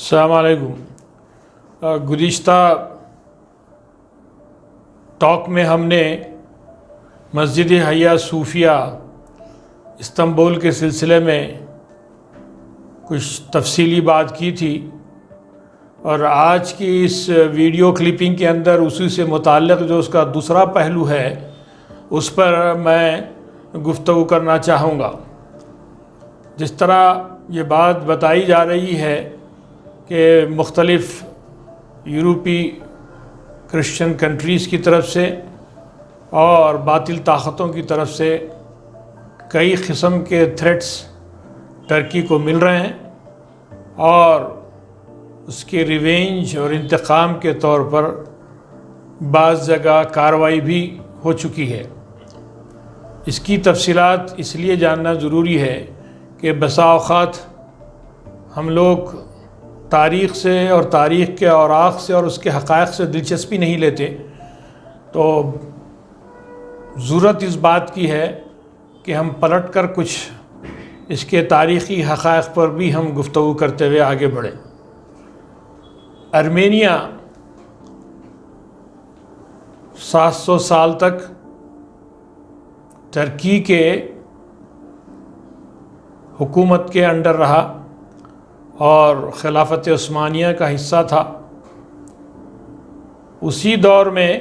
السلام علیکم۔ گزشتہ ٹاک میں ہم نے مسجد حیہ صوفیہ استنبول کے سلسلے میں کچھ تفصیلی بات کی تھی، اور آج کی اس ویڈیو کلپنگ کے اندر اسی سے متعلق جو اس کا دوسرا پہلو ہے اس پر میں گفتگو کرنا چاہوں گا۔ جس طرح یہ بات بتائی جا رہی ہے کہ مختلف یورپی کرسچن کنٹریز کی طرف سے اور باطل طاقتوں کی طرف سے کئی قسم کے تھریٹس ترکی کو مل رہے ہیں، اور اس کے ریونج اور انتقام کے طور پر بعض جگہ کارروائی بھی ہو چکی ہے۔ اس کی تفصیلات اس لیے جاننا ضروری ہے کہ بسا اوقات ہم لوگ تاریخ سے اور تاریخ کے اوراق سے اور اس کے حقائق سے دلچسپی نہیں لیتے، تو ضرورت اس بات کی ہے کہ ہم پلٹ کر کچھ اس کے تاریخی حقائق پر بھی ہم گفتگو کرتے ہوئے آگے بڑھیں۔ ارمینیا 700 سال تک ترکی کے حکومت کے انڈر رہا اور خلافت عثمانیہ کا حصہ تھا۔ اسی دور میں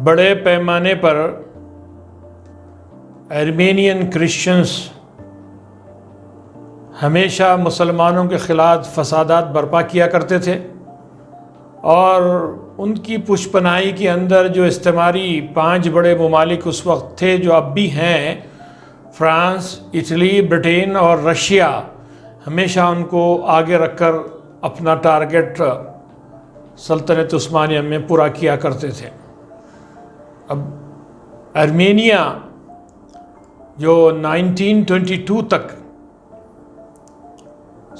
بڑے پیمانے پر ارمینین کرسچنز ہمیشہ مسلمانوں کے خلاف فسادات برپا کیا کرتے تھے، اور ان کی پشپناہی کے اندر جو استعماری 5 بڑے ممالک اس وقت تھے، جو اب بھی ہیں، فرانس، اٹلی، برطانیہ اور رشیا، ہمیشہ ان کو آگے رکھ کر اپنا ٹارگٹ سلطنت عثمانیہ میں پورا کیا کرتے تھے۔ اب ارمینیا جو 1922 تک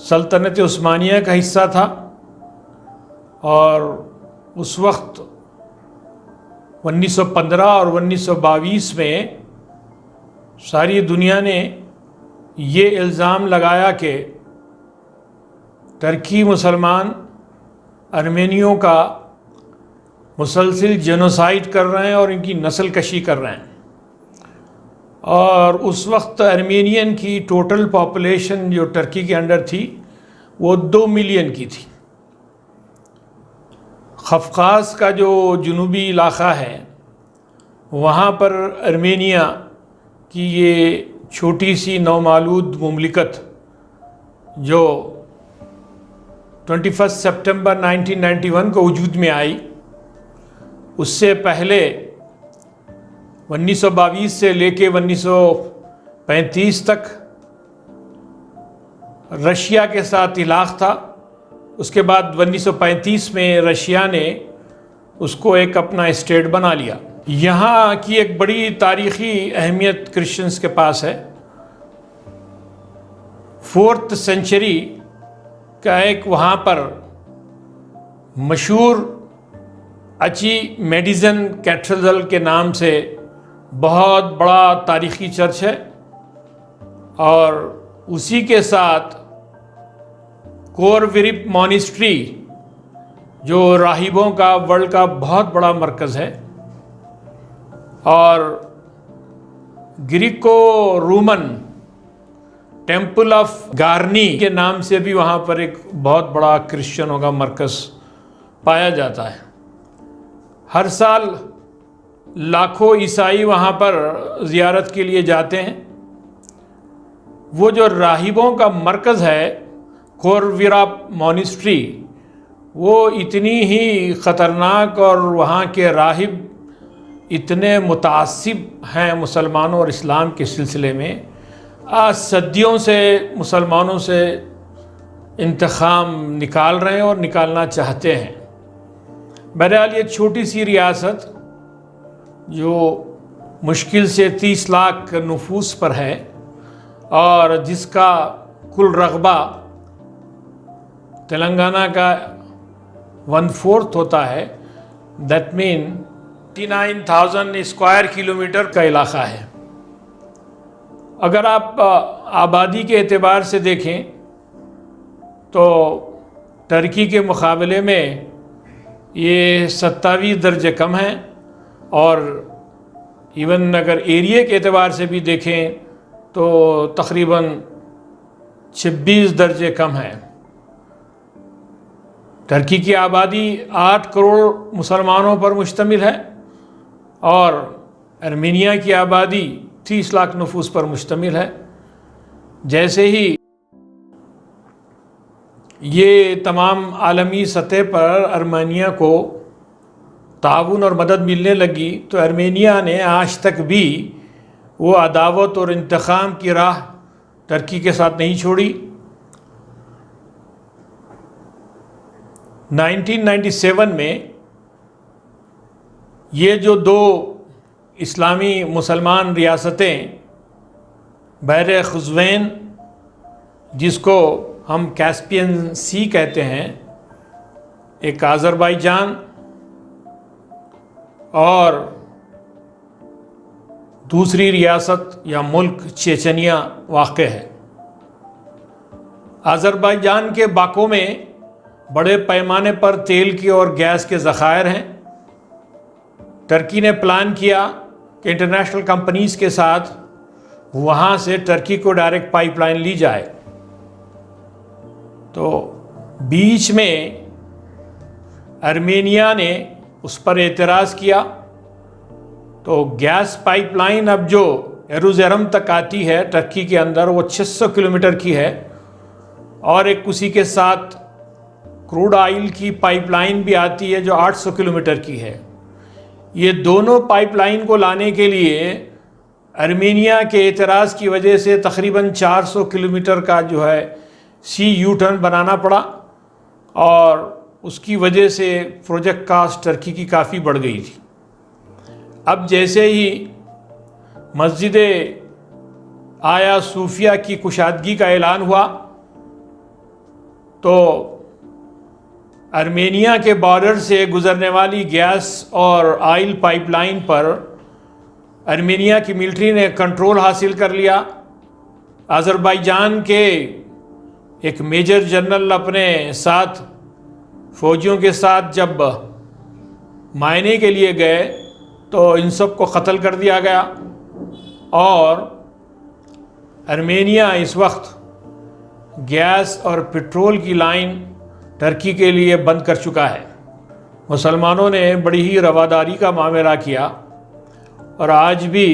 سلطنت عثمانیہ کا حصہ تھا، اور اس وقت 1915 اور 1922 میں ساری دنیا نے یہ الزام لگایا کہ ترکی مسلمان ارمینیوں کا مسلسل جینوسائیڈ کر رہے ہیں اور ان کی نسل کشی کر رہے ہیں۔ اور اس وقت ارمینین کی ٹوٹل پاپولیشن جو ترکی کے انڈر تھی وہ 2 ملین کی تھی۔ قفقاز کا جو جنوبی علاقہ ہے وہاں پر ارمینیا کی یہ چھوٹی سی نومولود مملکت جو 21 سپٹمبر 1991 کو وجود میں آئی، اس سے پہلے 1922 سے لے کے 1935 تک رشیا کے ساتھ علاقہ تھا۔ اس کے بعد 1935 میں رشیا نے اس کو ایک اپنا اسٹیٹ بنا لیا۔ یہاں کی ایک بڑی تاریخی اہمیت کرسچنز کے پاس ہے۔ 4th سینچری کا ایک وہاں پر مشہور اچی میڈیزن کیتھیڈرل کے نام سے بہت بڑا تاریخی چرچ ہے، اور اسی کے ساتھ کورورپ مونسٹری جو راہبوں کا ورلڈ کا بہت بڑا مرکز ہے، اور گریکو رومن ٹیمپل آف گارنی کے نام سے بھی وہاں پر ایک بہت بڑا کرسچنوں کا مرکز پایا جاتا ہے۔ ہر سال لاکھوں عیسائی وہاں پر زیارت کے لیے جاتے ہیں۔ وہ جو راہبوں کا مرکز ہے کورورپ مونسٹری، وہ اتنی ہی خطرناک، اور وہاں کے راہب اتنے متعصب ہیں مسلمانوں اور اسلام کے سلسلے میں، صدیوں سے مسلمانوں سے انتقام نکال رہے ہیں اور نکالنا چاہتے ہیں۔ بہرحال یہ چھوٹی سی ریاست جو مشکل سے 30 لاکھ نفوس پر ہے، اور جس کا کل رقبہ تلنگانہ کا 1/4 ہوتا ہے، دیٹ مین 39,000 اسکوائر کلومیٹر کا علاقہ ہے۔ اگر آپ آبادی کے اعتبار سے دیکھیں تو ترکی کے مقابلے میں یہ 27 درجے کم ہیں، اور ایون اگر ایریے کے اعتبار سے بھی دیکھیں تو تقریباً 26 درجے کم ہیں۔ ترکی کی آبادی 8 کروڑ مسلمانوں پر مشتمل ہے، اور ارمینیا کی آبادی 30 لاکھ نفوس پر مشتمل ہے۔ جیسے ہی یہ تمام عالمی سطح پر ارمینیا کو تعاون اور مدد ملنے لگی، تو ارمینیا نے آج تک بھی وہ عداوت اور انتقام کی راہ ترکی کے ساتھ نہیں چھوڑی۔ 1997 میں یہ جو دو اسلامی مسلمان ریاستیں بحر قزوین، جس کو ہم کیسپین سی کہتے ہیں، ایک آذربائیجان اور دوسری ریاست یا ملک چیچنیا واقع ہے۔ آذربائیجان کے باکو میں بڑے پیمانے پر تیل کی اور گیس کے ذخائر ہیں۔ ترکی نے پلان کیا کہ انٹرنیشنل کمپنیز کے ساتھ وہاں سے ترکی کو ڈائریکٹ پائپ لائن لی جائے، تو بیچ میں ارمینیا نے اس پر اعتراض کیا، تو گیس پائپ لائن اب جو ایروزیرم تک آتی ہے ترکی کے اندر، وہ 600 کلومیٹر کی ہے، اور ایک اسی کے ساتھ کروڈ آئل کی پائپ لائن بھی آتی ہے جو 800 کلومیٹر کی ہے۔ یہ دونوں پائپ لائن کو لانے کے لیے ارمینیا کے اعتراض کی وجہ سے تقریباً 400 کلومیٹر کا جو ہے سی یو ٹرن بنانا پڑا، اور اس کی وجہ سے پروجیکٹ کاسٹ ترکی کی کافی بڑھ گئی تھی۔ اب جیسے ہی مسجد آیا صوفیہ کی کشادگی کا اعلان ہوا، تو ارمینیا کے بارڈر سے گزرنے والی گیس اور آئل پائپ لائن پر ارمینیا کی ملٹری نے کنٹرول حاصل کر لیا۔ آذربائیجان کے ایک میجر جنرل اپنے ساتھ فوجیوں کے ساتھ جب معائنے کے لیے گئے تو ان سب کو قتل کر دیا گیا، اور ارمینیا اس وقت گیس اور پٹرول کی لائن ترکی کے لیے بند کر چکا ہے۔ مسلمانوں نے بڑی ہی رواداری کا معاملہ کیا، اور آج بھی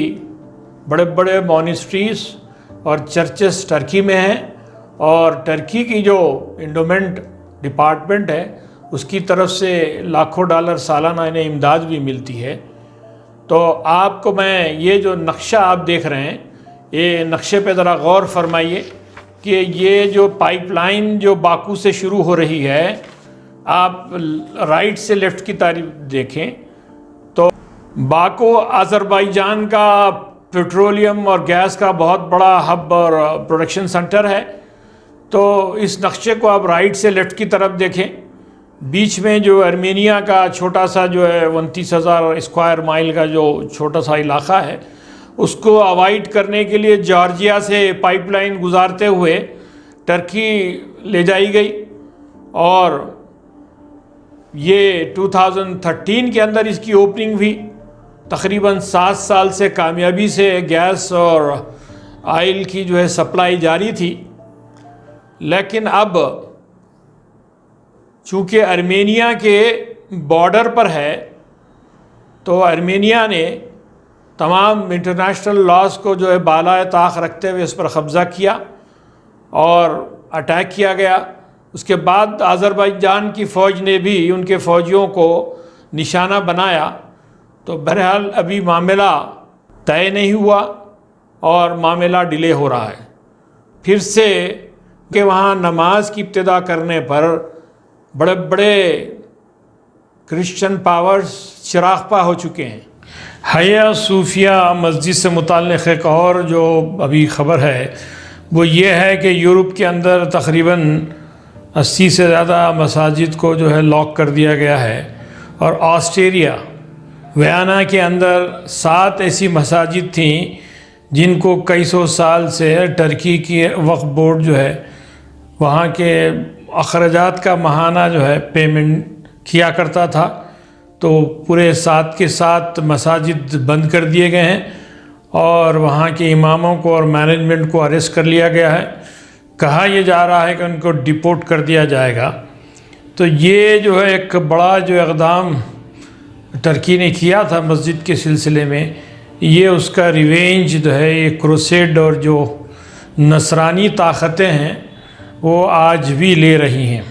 بڑے بڑے مونسٹریز اور چرچز ترکی میں ہیں، اور ترکی کی جو انڈومنٹ ڈپارٹمنٹ ہے اس کی طرف سے لاکھوں ڈالر سالانہ انہیں امداد بھی ملتی ہے۔ تو آپ کو میں یہ جو نقشہ آپ دیکھ رہے ہیں، یہ نقشے پہ ذرا غور فرمائیے کہ یہ جو پائپ لائن جو باکو سے شروع ہو رہی ہے، آپ رائٹ سے لیفٹ کی طرف دیکھیں تو باکو آذربائیجان کا پیٹرولیم اور گیس کا بہت بڑا ہب اور پروڈکشن سنٹر ہے۔ تو اس نقشے کو آپ رائٹ سے لیفٹ کی طرف دیکھیں، بیچ میں جو ارمینیا کا چھوٹا سا جو ہے 29,000 اسکوائر مائل کا جو چھوٹا سا علاقہ ہے، اس کو اوائڈ کرنے کے لیے جارجیا سے پائپ لائن گزارتے ہوئے ترکی لے جائی گئی، اور یہ 2013 کے اندر اس کی اوپننگ ہوئی۔ تقریباً 7 سال سے کامیابی سے گیس اور آئل کی جو ہے سپلائی جاری تھی، لیکن اب چونکہ ارمینیا کے بارڈر پر ہے، تو ارمینیا نے تمام انٹرنیشنل لاز کو جو ہے بالائے طاق رکھتے ہوئے اس پر قبضہ کیا اور اٹیک کیا گیا۔ اس کے بعد آذربائیجان کی فوج نے بھی ان کے فوجیوں کو نشانہ بنایا، تو بہرحال ابھی معاملہ طے نہیں ہوا اور معاملہ ڈیلے ہو رہا ہے۔ پھر سے کہ وہاں نماز کی ابتدا کرنے پر بڑے بڑے کرسچن پاورز چراغپا ہو چکے ہیں۔ حیا صوفیہ مسجد سے متعلق ایک اور جو ابھی خبر ہے وہ یہ ہے کہ یورپ کے اندر تقریباً 80 سے زیادہ مساجد کو جو ہے لاک کر دیا گیا ہے، اور آسٹریلیا ویانا کے اندر 7 ایسی مساجد تھیں جن کو کئی سو سال سے ٹرکی کی وقف بورڈ جو ہے وہاں کے اخراجات کا ماہانہ جو ہے پیمنٹ کیا کرتا تھا، تو پورے ساتھ کے ساتھ مساجد بند کر دیے گئے ہیں اور وہاں کے اماموں کو اور مینجمنٹ کو اریسٹ کر لیا گیا ہے۔ کہا یہ جا رہا ہے کہ ان کو ڈیپورٹ کر دیا جائے گا۔ تو یہ جو ہے ایک بڑا جو اقدام ترکی نے کیا تھا مسجد کے سلسلے میں، یہ اس کا ریونج جو ہے یہ کروسیڈ اور جو نصرانی طاقتیں ہیں وہ آج بھی لے رہی ہیں۔